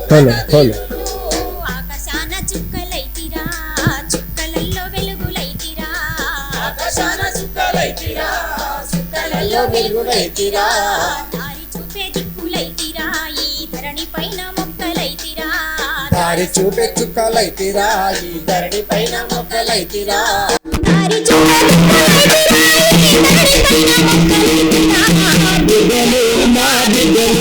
hello hello ఆకాశాన చుక్కలైతిరా చుక్కలల్లో వెలుగులైతిరా ఆకాశాన చుక్కలైతిరా చుక్కలలో వెలుగులైతిరా దారి చూపే దిక్కులైతిరా ఈ ధరణి పైన మొక్కలైతిరా దారి చూపే చుక్కలైతిరా ఈ ధరణి పైన మొక్కలైతిరా దారి చూపే దిక్కులైతిరా ఈ ధరణి పైన మొక్కలైతిరా దిగలు నా దిగలు